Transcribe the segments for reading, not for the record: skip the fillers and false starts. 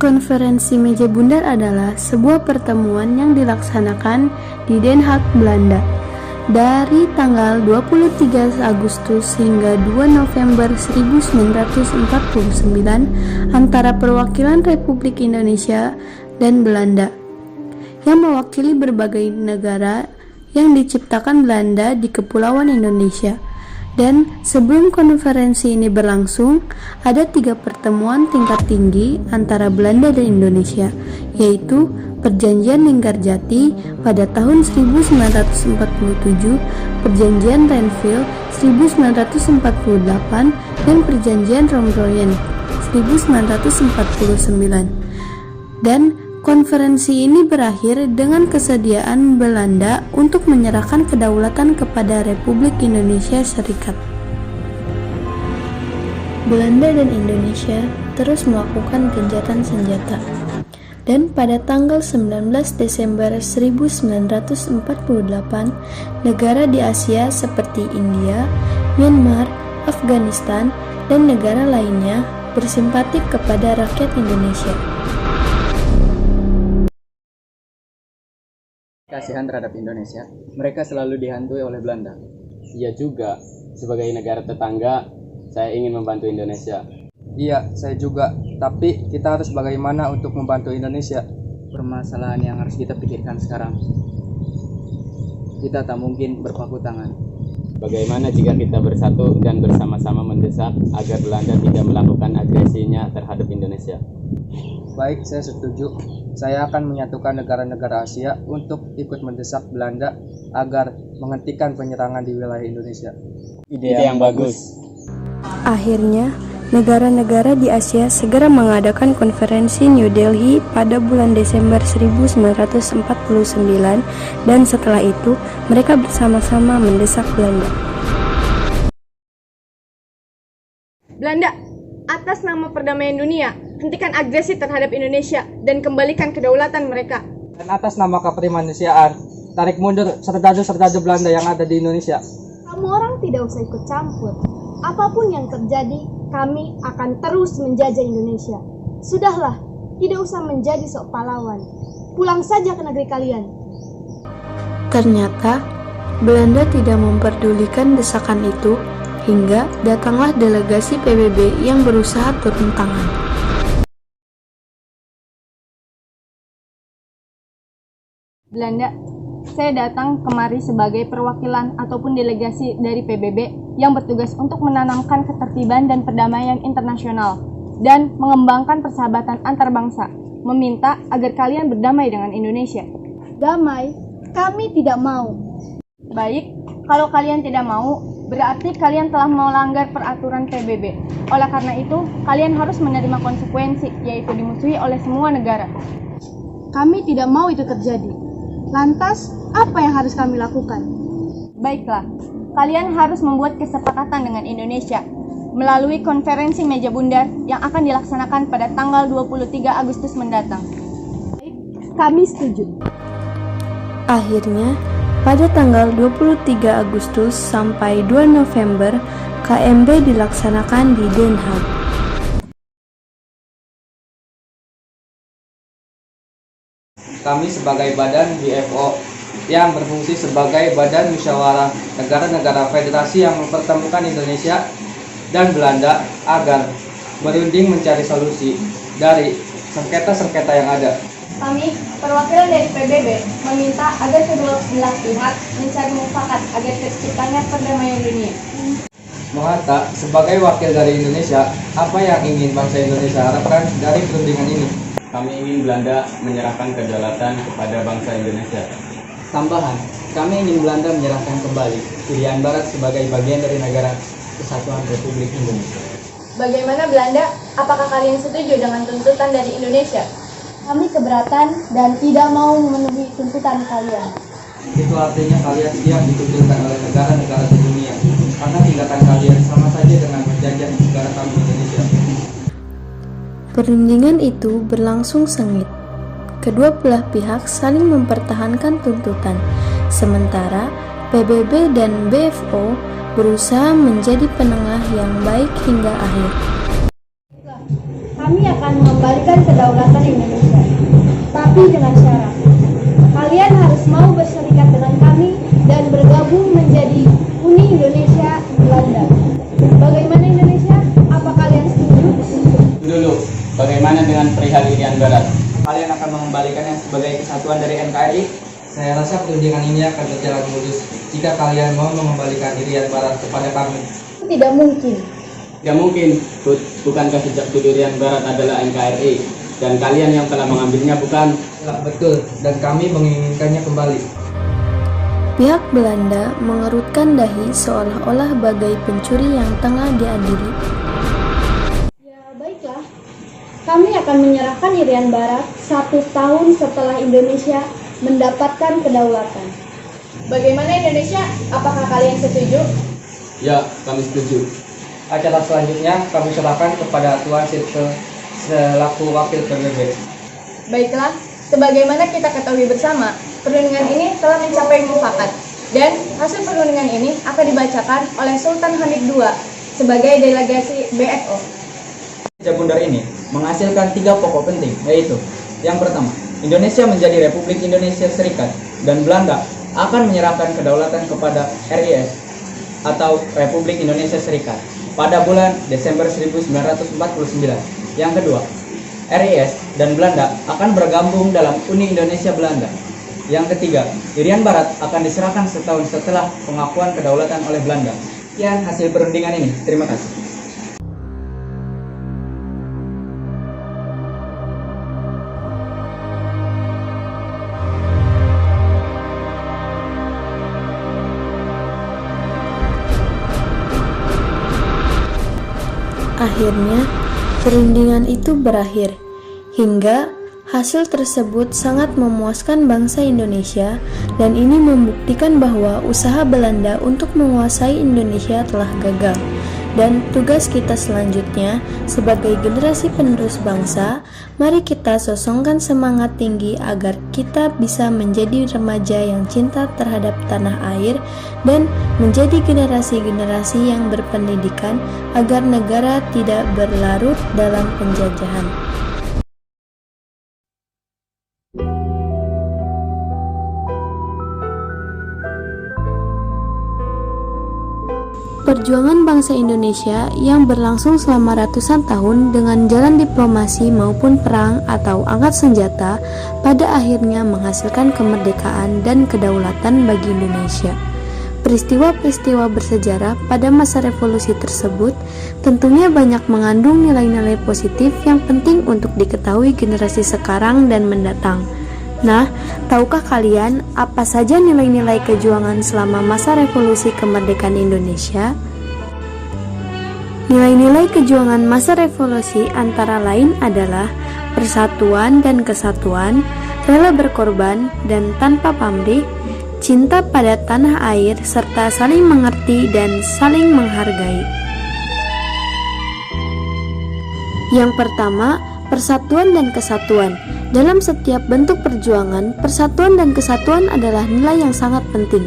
Konferensi Meja Bundar adalah sebuah pertemuan yang dilaksanakan di Den Haag, Belanda dari tanggal 23 Agustus hingga 2 November 1949 antara perwakilan Republik Indonesia dan Belanda yang mewakili berbagai negara yang diciptakan Belanda di Kepulauan Indonesia. Dan sebelum konferensi ini berlangsung, ada 3 pertemuan tingkat tinggi antara Belanda dan Indonesia, yaitu Perjanjian Linggarjati pada tahun 1947, Perjanjian Renville 1948, dan Perjanjian Romroyen 1949. Dan konferensi ini berakhir dengan kesediaan Belanda untuk menyerahkan kedaulatan kepada Republik Indonesia Serikat. Belanda dan Indonesia terus melakukan gencatan senjata. Dan pada tanggal 19 Desember 1948, negara di Asia seperti India, Myanmar, Afghanistan, dan negara lainnya bersimpati kepada rakyat Indonesia. Kasihan terhadap Indonesia, mereka selalu dihantui oleh Belanda. Iya juga, sebagai negara tetangga, saya ingin membantu Indonesia. Iya, saya juga. Tapi kita harus bagaimana untuk membantu Indonesia? Permasalahan yang harus kita pikirkan sekarang. Kita tak mungkin berpaku tangan. Bagaimana jika kita bersatu dan bersama-sama mendesak agar Belanda tidak melakukan agresinya terhadap Indonesia? Baik, saya setuju. Saya akan menyatukan negara-negara Asia untuk ikut mendesak Belanda agar menghentikan penyerangan di wilayah Indonesia. Ide yang bagus. Akhirnya, negara-negara di Asia segera mengadakan konferensi New Delhi pada bulan Desember 1949, dan setelah itu mereka bersama-sama mendesak Belanda. Belanda, atas nama perdamaian dunia, hentikan agresi terhadap Indonesia dan kembalikan kedaulatan mereka. Dan atas nama kemanusiaan, tarik mundur serdadu-serdadu Belanda yang ada di Indonesia. Kamu orang tidak usah ikut campur. Apapun yang terjadi, kami akan terus menjajah Indonesia. Sudahlah, tidak usah menjadi sok pahlawan. Pulang saja ke negeri kalian. Ternyata, Belanda tidak memperdulikan desakan itu, hingga datanglah delegasi PBB yang berusaha turun tangan. Belanda, saya datang kemari sebagai perwakilan ataupun delegasi dari PBB yang bertugas untuk menanamkan ketertiban dan perdamaian internasional dan mengembangkan persahabatan antar bangsa, meminta agar kalian berdamai dengan Indonesia. Damai? Kami tidak mau. Baik, kalau kalian tidak mau, berarti kalian telah melanggar peraturan PBB. Oleh karena itu, kalian harus menerima konsekuensi, yaitu dimusuhi oleh semua negara. Kami tidak mau itu terjadi. Lantas, apa yang harus kami lakukan? Baiklah, kalian harus membuat kesepakatan dengan Indonesia melalui konferensi Meja Bundar yang akan dilaksanakan pada tanggal 23 Agustus mendatang. Kami setuju. Akhirnya, pada tanggal 23 Agustus sampai 2 November, KMB dilaksanakan di Den Haag. Kami sebagai badan BFO yang berfungsi sebagai badan musyawarah negara-negara federasi yang mempertemukan Indonesia dan Belanda agar berunding mencari solusi dari sengketa-sengketa yang ada. Kami, perwakilan dari PBB, meminta agar kedua belah pihak mencari mufakat agar terciptanya perdamaian dunia. Mohatta, sebagai wakil dari Indonesia, apa yang ingin bangsa Indonesia harapkan dari perundingan ini? Kami ingin Belanda menyerahkan kedaulatan kepada bangsa Indonesia. Tambahan, kami ingin Belanda menyerahkan kembali Irian Barat sebagai bagian dari negara Kesatuan Republik Indonesia. Bagaimana Belanda? Apakah kalian setuju dengan tuntutan dari Indonesia? Kami keberatan dan tidak mau memenuhi tuntutan kalian. Itu artinya kalian siap dikucilkan oleh negara-negara di dunia karena tindakan kalian sama saja dengan menjajah negara kami Indonesia. Perundingan itu berlangsung sengit. Kedua belah pihak saling mempertahankan tuntutan, sementara PBB dan BFO berusaha menjadi penengah yang baik hingga akhir. kami akan mengembalikan kedaulatan Indonesia. Tapi dengan syarat, kalian harus mau berserikat dengan kami dan bergabung menjadi Uni Indonesia Belanda. Bagaimana Indonesia? Apa kalian setuju? Dulu, bagaimana dengan perihal Irian Barat? Kalian akan mengembalikannya sebagai kesatuan dari NKRI? Saya rasa perundingan ini akan berjalan mulus jika kalian mau mengembalikan Irian Barat kepada kami. Tidak mungkin. Tidak mungkin, Bud. Bukankah sejak dulu Irian Barat adalah NKRI? Dan kalian yang telah mengambilnya bukan? Ya, betul, dan kami menginginkannya kembali. Pihak Belanda mengerutkan dahi seolah-olah bagai pencuri yang tengah diadili. Ya baiklah, kami akan menyerahkan Irian Barat 1 tahun setelah Indonesia mendapatkan kedaulatan. Bagaimana Indonesia? Apakah kalian setuju? Ya, kami setuju. Acara selanjutnya kami serahkan kepada Tuan Sirke selaku wakil PBB. Baiklah, sebagaimana kita ketahui bersama, perundingan ini telah mencapai mufakat dan hasil perundingan ini akan dibacakan oleh Sultan Hamid II sebagai delegasi BFO. Jabundar ini menghasilkan 3 pokok penting, yaitu yang pertama, Indonesia menjadi Republik Indonesia Serikat dan Belanda akan menyerahkan kedaulatan kepada RIS atau Republik Indonesia Serikat pada bulan Desember 1949. Yang kedua, RIS dan Belanda akan bergabung dalam Uni Indonesia Belanda. Yang ketiga, Irian Barat akan diserahkan setahun setelah pengakuan kedaulatan oleh Belanda. Sekian hasil perundingan ini. Terima kasih. Akhirnya, perundingan itu berakhir, hingga hasil tersebut sangat memuaskan bangsa Indonesia, dan ini membuktikan bahwa usaha Belanda untuk menguasai Indonesia telah gagal. Dan tugas kita selanjutnya sebagai generasi penerus bangsa, mari kita sosongkan semangat tinggi agar kita bisa menjadi remaja yang cinta terhadap tanah air dan menjadi generasi-generasi yang berpendidikan agar negara tidak berlarut dalam penjajahan. Perjuangan bangsa Indonesia yang berlangsung selama ratusan tahun dengan jalan diplomasi maupun perang atau angkat senjata pada akhirnya menghasilkan kemerdekaan dan kedaulatan bagi Indonesia. Peristiwa-peristiwa bersejarah pada masa revolusi tersebut tentunya banyak mengandung nilai-nilai positif yang penting untuk diketahui generasi sekarang dan mendatang. Nah, tahukah kalian apa saja nilai-nilai kejuangan selama masa revolusi kemerdekaan Indonesia? Nilai-nilai kejuangan masa revolusi antara lain adalah persatuan dan kesatuan, rela berkorban dan tanpa pamrih, cinta pada tanah air, serta saling mengerti dan saling menghargai. Yang pertama, persatuan dan kesatuan. Dalam setiap bentuk perjuangan, persatuan dan kesatuan adalah nilai yang sangat penting.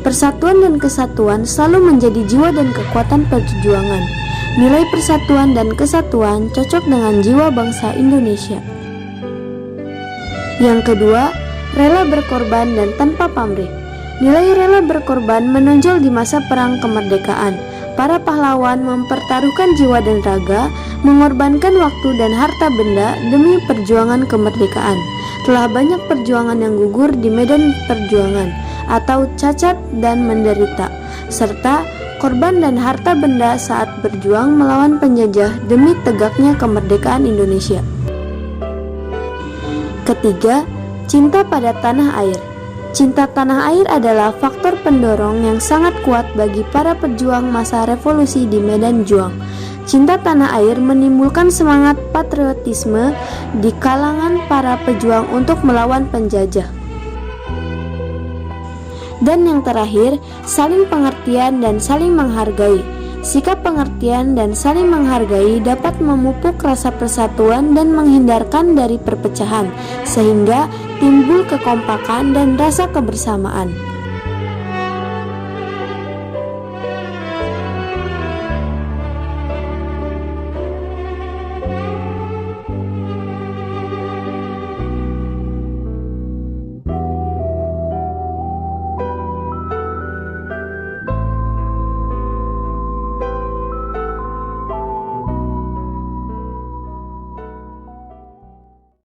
Persatuan dan kesatuan selalu menjadi jiwa dan kekuatan perjuangan. Nilai persatuan dan kesatuan cocok dengan jiwa bangsa Indonesia. Yang kedua, rela berkorban dan tanpa pamrih. Nilai rela berkorban menonjol di masa perang kemerdekaan. Para pahlawan mempertaruhkan jiwa dan raga, mengorbankan waktu dan harta benda demi perjuangan kemerdekaan. Telah banyak perjuangan yang gugur di medan perjuangan atau cacat dan menderita, serta korban dan harta benda saat berjuang melawan penjajah demi tegaknya kemerdekaan Indonesia. Ketiga, cinta pada tanah air. Cinta tanah air adalah faktor pendorong yang sangat kuat bagi para pejuang masa revolusi di medan juang. Cinta tanah air menimbulkan semangat patriotisme di kalangan para pejuang untuk melawan penjajah. Dan yang terakhir, saling pengertian dan saling menghargai. Sikap pengertian dan saling menghargai dapat memupuk rasa persatuan dan menghindarkan dari perpecahan, sehingga timbul kekompakan dan rasa kebersamaan.